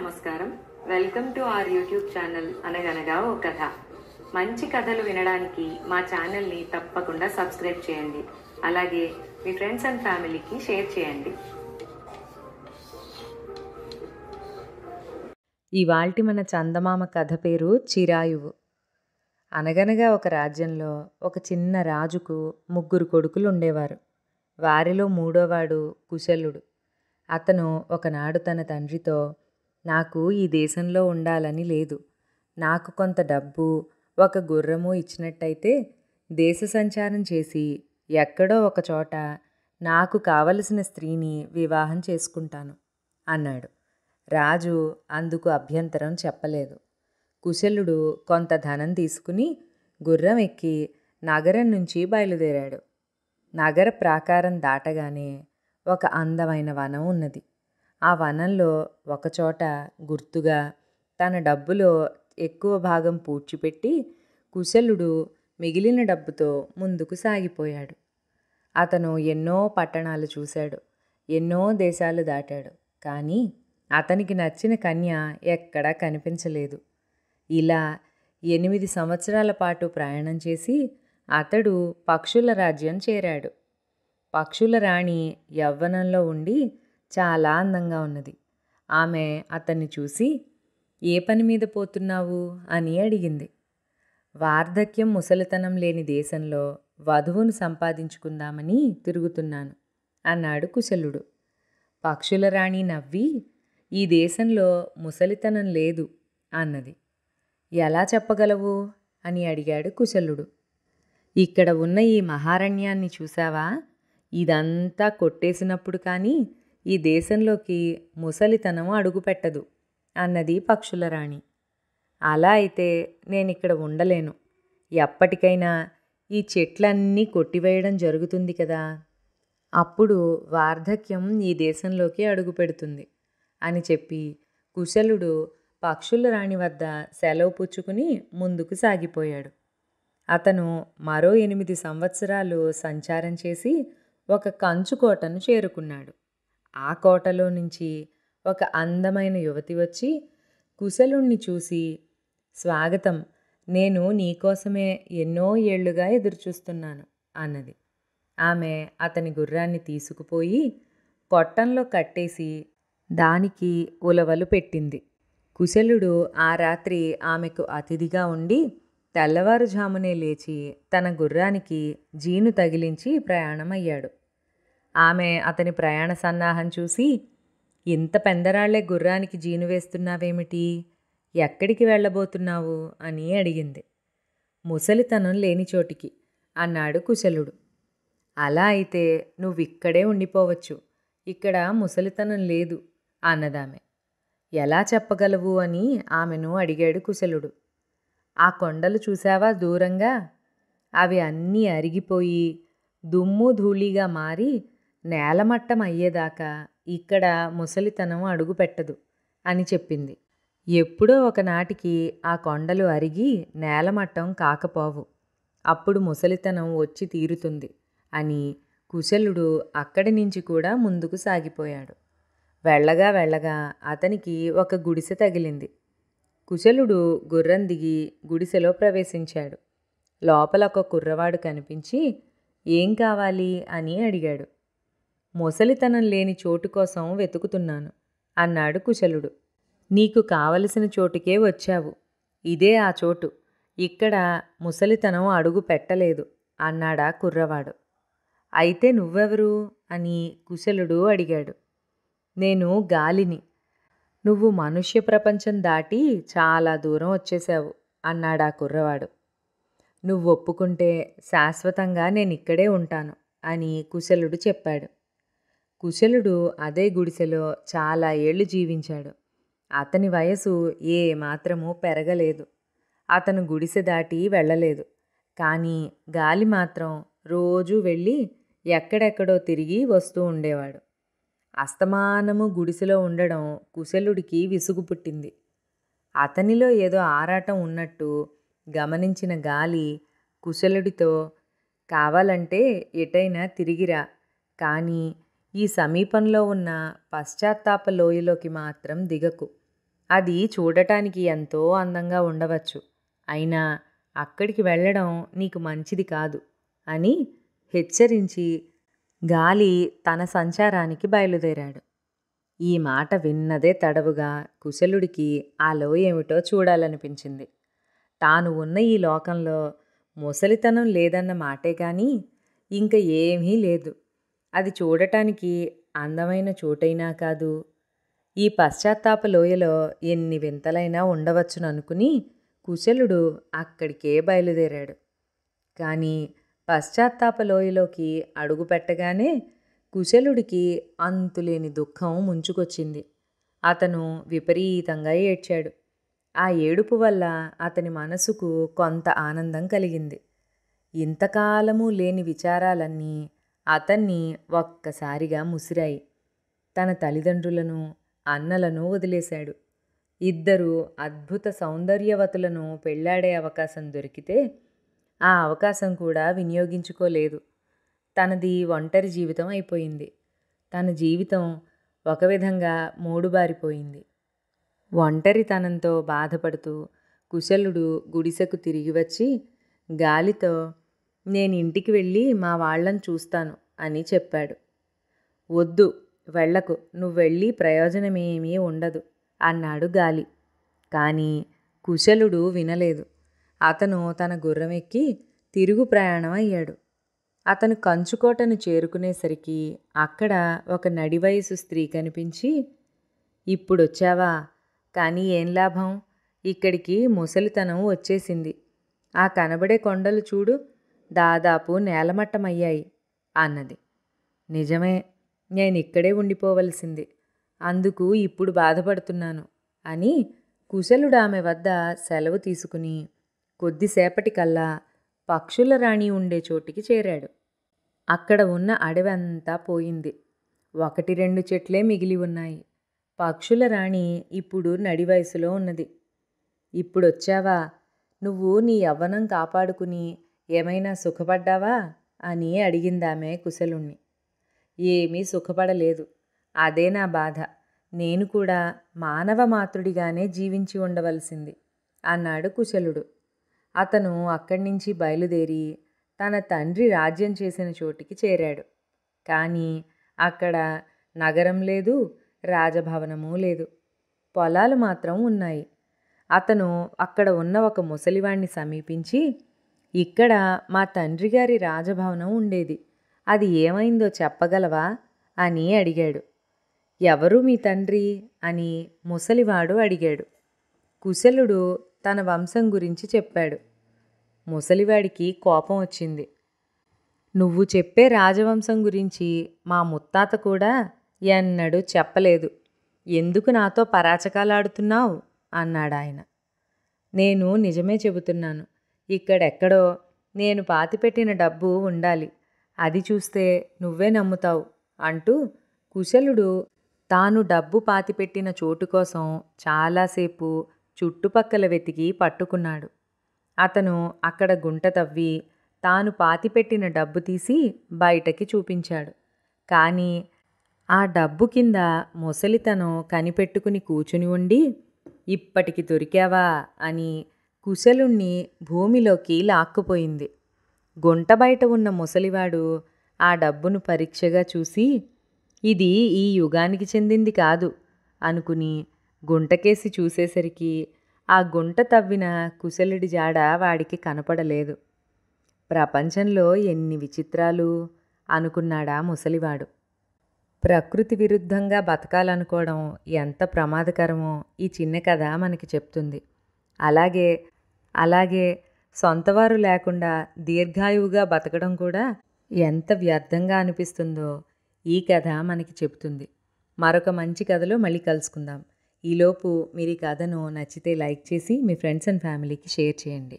నమస్కారం. Welcome to our YouTube channel అనగనగా ఓ కథ. మంచి కథలు వినడానికి మా ఛానల్ని తప్పకుండా సబ్స్క్రైబ్ చేయండి. అలాగే మీ ఫ్రెండ్స్ అండ్ ఫ్యామిలీకి షేర్ చేయండి. ఇవాల్టి మన చందమామ కథ పేరు చిరాయువు. అనగనగా ఒక రాజ్యంలో ఒక చిన్న రాజుకు 3 కొడుకులు ఉండేవారు. వారిలో 3వవాడు కుశలుడు. అతను ఒకనాడు తన తండ్రితో, నాకు ఈ దేశంలో ఉండాలని లేదు. నాకు కొంత డబ్బు, ఒక గుర్రము ఇచ్చినట్టయితే దేశ సంచారం చేసి ఎక్కడో ఒక చోట నాకు కావలసిన స్త్రీని వివాహం చేసుకుంటాను అన్నాడు. రాజు అందుకు అభ్యంతరం చెప్పలేదు. కుశలుడు కొంత ధనం తీసుకుని గుర్రం ఎక్కి నగరం నుంచి బయలుదేరాడు. నగర ప్రాకారం దాటగానే ఒక అందమైన వనం ఉన్నది. ఆ వనంలో ఒకచోట గుర్తుగా తన డబ్బులో ఎక్కువ భాగం పూడ్చిపెట్టి కుశలుడు మిగిలిన డబ్బుతో ముందుకు సాగిపోయాడు. అతను ఎన్నో పట్టణాలు చూశాడు, ఎన్నో దేశాలు దాటాడు. కానీ అతనికి నచ్చిన కన్య ఎక్కడా కనిపించలేదు. ఇలా 8 సంవత్సరాల పాటు ప్రయాణం చేసి అతడు పక్షుల రాజ్యం చేరాడు. పక్షుల రాణి యవ్వనంలో ఉండి చాలా అందంగా ఉన్నది. ఆమె అతన్ని చూసి, ఏ పని మీద పోతున్నావు అని అడిగింది. వార్ధక్యం ముసలితనం లేని దేశంలో వధువును సంపాదించుకుందామని తిరుగుతున్నాను అన్నాడు కుశలుడు. పక్షుల రాణి నవ్వి, ఈ దేశంలో ముసలితనం లేదు అన్నది. ఎలా చెప్పగలవు అని అడిగాడు కుశలుడు. ఇక్కడ ఉన్న ఈ మహారణ్యాన్ని చూసావా? ఇదంతా కొట్టేసినప్పుడు కానీ ఈ దేశంలోకి ముసలితనం అడుగుపెట్టదు అన్నది పక్షుల రాణి. అలా అయితే నేనిక్కడ ఉండలేను. ఎప్పటికైనా ఈ చెట్లన్నీ కొట్టివేయడం జరుగుతుంది కదా. అప్పుడు వార్ధక్యం ఈ దేశంలోకి అడుగుపెడుతుంది అని చెప్పి కుశలుడు పక్షుల రాణి వద్ద సెలవు పుచ్చుకుని ముందుకు సాగిపోయాడు. అతను మరో 8 సంవత్సరాలు సంచారం చేసి ఒక కంచు కోటను చేరుకున్నాడు. ఆ కోటలో నుంచి ఒక అందమైన యువతి వచ్చి కుశలుణ్ణి చూసి, స్వాగతం, నేను నీకోసమే ఎన్నో ఏళ్లుగా ఎదురుచూస్తున్నాను అన్నది. ఆమె అతని గుర్రాన్ని తీసుకుపోయి కొట్టంలో కట్టేసి దానికి ఉలవలు పెట్టింది. కుశలుడు ఆ రాత్రి ఆమెకు అతిథిగా ఉండి తెల్లవారుజామునే లేచి తన గుర్రానికి జీను తగిలించి ప్రయాణమయ్యాడు. ఆమె అతని ప్రయాణ సన్నాహం చూసి, ఇంత పెందరాళ్లే గుర్రానికి జీను వేస్తున్నావేమిటి? ఎక్కడికి వెళ్ళబోతున్నావు అని అడిగింది. ముసలితనం లేని చోటికి అన్నాడు కుశలుడు. అలా అయితే నువ్విక్కడే ఉండిపోవచ్చు, ఇక్కడ ముసలితనం లేదు అన్నదామె. ఎలా చెప్పగలవు అని ఆమెను అడిగాడు కుశలుడు. ఆ కొండలు చూసావా దూరంగా? అవి అన్నీ అరిగిపోయి దుమ్ము ధూళిగా మారి నేలమట్టం అయ్యేదాకా ఇక్కడ ముసలితనం అడుగుపెట్టదు అని చెప్పింది. ఎప్పుడో ఒకనాటికి ఆ కొండలు అరిగి నేలమట్టం కాకపోవు, అప్పుడు ముసలితనం వచ్చి తీరుతుంది అని కుశలుడు అక్కడి నుంచి కూడా ముందుకు సాగిపోయాడు. వెళ్ళగా వెళ్ళగా అతనికి ఒక గుడిసె తగిలింది. కుశలుడు గుర్రం దిగి గుడిసెలో ప్రవేశించాడు. లోపల ఒక కుర్రవాడు కనిపించి, ఏం కావాలి అని అడిగాడు. ముసలితనం లేని చోటు కోసం వెతుకుతున్నాను అన్నాడు కుశలుడు. నీకు కావలసిన చోటుకే వచ్చావు, ఇదే ఆ చోటు, ఇక్కడ ముసలితనం అడుగు పెట్టలేదు అన్నాడా కుర్రవాడు. అయితే నువ్వెవరు అని కుశలుడు అడిగాడు. నేను గాలిని, నువ్వు మనుష్య ప్రపంచం దాటి చాలా దూరం వచ్చేశావు అన్నాడా కుర్రవాడు. నువ్వు ఒప్పుకుంటే శాశ్వతంగా నేను ఇక్కడే ఉంటాను అని కుశలుడు చెప్పాడు. కుశలుడు అదే గుడిసెలో చాలా ఏళ్ళు జీవించాడు. అతని వయసు ఏ మాత్రము పెరగలేదు. అతను గుడిసె దాటి వెళ్ళలేదు. కానీ గాలి మాత్రం రోజూ వెళ్ళి ఎక్కడెక్కడో తిరిగి వస్తూ ఉండేవాడు. అస్తమానము గుడిసెలో ఉండడం కుశలుడికి విసుగు పుట్టింది. అతనిలో ఏదో ఆరాటం ఉన్నట్టు గమనించిన గాలి కుశలుడితో, కావాలంటే ఎటైనా తిరిగిరా, కానీ ఈ సమీపంలో ఉన్న పశ్చాత్తాప లోయలోకి మాత్రం దిగకు, అది చూడటానికి ఎంతో అందంగా ఉండవచ్చు, అయినా అక్కడికి వెళ్ళడం నీకు మంచిది కాదు అని హెచ్చరించి గాలి తన సంచారానికి బయలుదేరాడు. ఈ మాట విన్నదే తడవుగా కుశలుడికి ఆ లోయ ఏమిటో చూడాలనిపించింది. తాను ఉన్న ఈ లోకంలో ముసలితనం లేదన్న మాటే కానీ ఇంక ఏమీ లేదు. అది చూడటానికి అందమైన చోటైనా కాదు. ఈ పశ్చాత్తాప లోయలో ఎన్ని వింతలైనా ఉండవచ్చుననుకుని కుశలుడు అక్కడికే బయలుదేరాడు. కానీ పశ్చాత్తాప లోయలోకి అడుగు పెట్టగానే కుశలుడికి అంతులేని దుఃఖం ముంచుకొచ్చింది. అతను విపరీతంగా ఏడ్చాడు. ఆ ఏడుపు వల్ల అతని మనసుకు కొంత ఆనందం కలిగింది. ఇంతకాలము లేని విచారాలన్నీ అతన్ని ఒక్కసారిగా ముసిరాయి. తన తల్లిదండ్రులను, అన్నలను వదిలేశాడు. ఇద్దరు అద్భుత సౌందర్యవతులను పెళ్లాడే అవకాశం దొరికితే ఆ అవకాశం కూడా వినియోగించుకోలేదు. తనది ఒంటరి జీవితం అయిపోయింది. తన జీవితం ఒక విధంగా మూడుబారిపోయింది. ఒంటరితనంతో బాధపడుతూ కుశలుడు గుడిసెకు తిరిగి వచ్చి గాలితో, నేను ఇంటికి వెళ్ళి మా వాళ్ళని చూస్తాను అని చెప్పాడు. వద్దు, వెళ్ళకు, నువ్వెళ్ళి ప్రయోజనమేమీ ఉండదు అన్నాడు గాలి. కానీ కుశలుడు వినలేదు. అతను తన గుర్రం ఎక్కి తిరుగు ప్రయాణం అయ్యాడు. అతను కంచుకోటను చేరుకునేసరికి అక్కడ ఒక నడివయసు స్త్రీ కనిపించి, ఇప్పుడొచ్చావా? కానీ ఏం లాభం, ఇక్కడికి ముసలితనం వచ్చేసింది. ఆ కనబడే కొండలు చూడు, దాదాపు నేలమట్టమయ్యాయి అన్నది. నిజమే, నేనిక్కడే ఉండిపోవలసింది, అందుకు ఇప్పుడు బాధపడుతున్నాను అని కుశలుడు ఆమె వద్ద సెలవు తీసుకుని కొద్దిసేపటికల్లా పక్షుల రాణి ఉండే చోటికి చేరాడు. అక్కడ ఉన్న అడవంతా పోయింది. 1-2 చెట్లే మిగిలి ఉన్నాయి. పక్షుల రాణి ఇప్పుడు నడి వయసులో ఉన్నది. ఇప్పుడొచ్చావా? నువ్వు నీ యవ్వనం కాపాడుకుని ఏమైనా సుఖపడ్డావా అని అడిగిందామె కుశలుణ్ణి. ఏమీ సుఖపడలేదు, అదే నా బాధ. నేను కూడా మానవ మాతృడిగానే జీవించి ఉండవలసింది అన్నాడు కుశలుడు. అతను అక్కడి నుంచి బయలుదేరి తన తండ్రి రాజ్యం చేసిన చోటికి చేరాడు. కానీ అక్కడ నగరం లేదు, రాజభవనము లేదు, పొలాలు మాత్రం ఉన్నాయి. అతను అక్కడ ఉన్న ఒక ముసలివాణ్ణి సమీపించి, ఇక్కడ మా తండ్రి గారి రాజభవనం ఉండేది, అది ఏమైందో చెప్పగలవా అని అడిగాడు. ఎవరు మీ తండ్రి అని ముసలివాడు అడిగాడు. కుశలుడు తన వంశం గురించి చెప్పాడు. ముసలివాడికి కోపం వచ్చింది. నువ్వు చెప్పే రాజవంశం గురించి మా ముత్తాత కూడా ఎన్నడూ చెప్పలేదు, ఎందుకు నాతో పరాచకాలాడుతున్నావు అన్నాడాయన. నేను నిజమే చెబుతున్నాను, ఇక్కడెక్కడో నేను పాతిపెట్టిన డబ్బు ఉండాలి, అది చూస్తే నువ్వే నమ్ముతావు అంటూ కుశలుడు తాను డబ్బు పాతిపెట్టిన చోటు కోసం చాలాసేపు చుట్టుపక్కల వెతికి పట్టుకున్నాడు. అతను అక్కడ గుంట తవ్వి తాను పాతిపెట్టిన డబ్బు తీసి బయటకి చూపించాడు. కానీ ఆ డబ్బు కింద ముసలితనం కనిపెట్టుకుని కూచుని ఉండి, ఇప్పటికి దొరికావా అని కుశలుణ్ణి భూమిలోకి లాక్కుపోయింది. గుంట బయట ఉన్న ముసలివాడు ఆ డబ్బును పరీక్షగా చూసి, ఇది ఈ యుగానికి చెందింది కాదు అనుకుని గుంటకేసి చూసేసరికి ఆ గుంట తవ్విన కుశలుడి జాడ వాడికి కనపడలేదు. ప్రపంచంలో ఎన్ని విచిత్రాలు అనుకున్నాడా ముసలివాడు. ప్రకృతి విరుద్ధంగా బతకాలనుకోవడం ఎంత ప్రమాదకరమో ఈ చిన్న కథ మనకి చెప్తుంది. అలాగే సొంతవారు లేకుండా దీర్ఘాయువుగా బతకడం కూడా ఎంత వ్యర్థంగా అనిపిస్తుందో ఈ కథ మనకి చెప్తుంది. మరొక మంచి కథలో మళ్ళీ కలుసుకుందాం. ఈలోపు మీరు ఈ కథను నచ్చితే లైక్ చేసి మీ ఫ్రెండ్స్ అండ్ ఫ్యామిలీకి షేర్ చేయండి.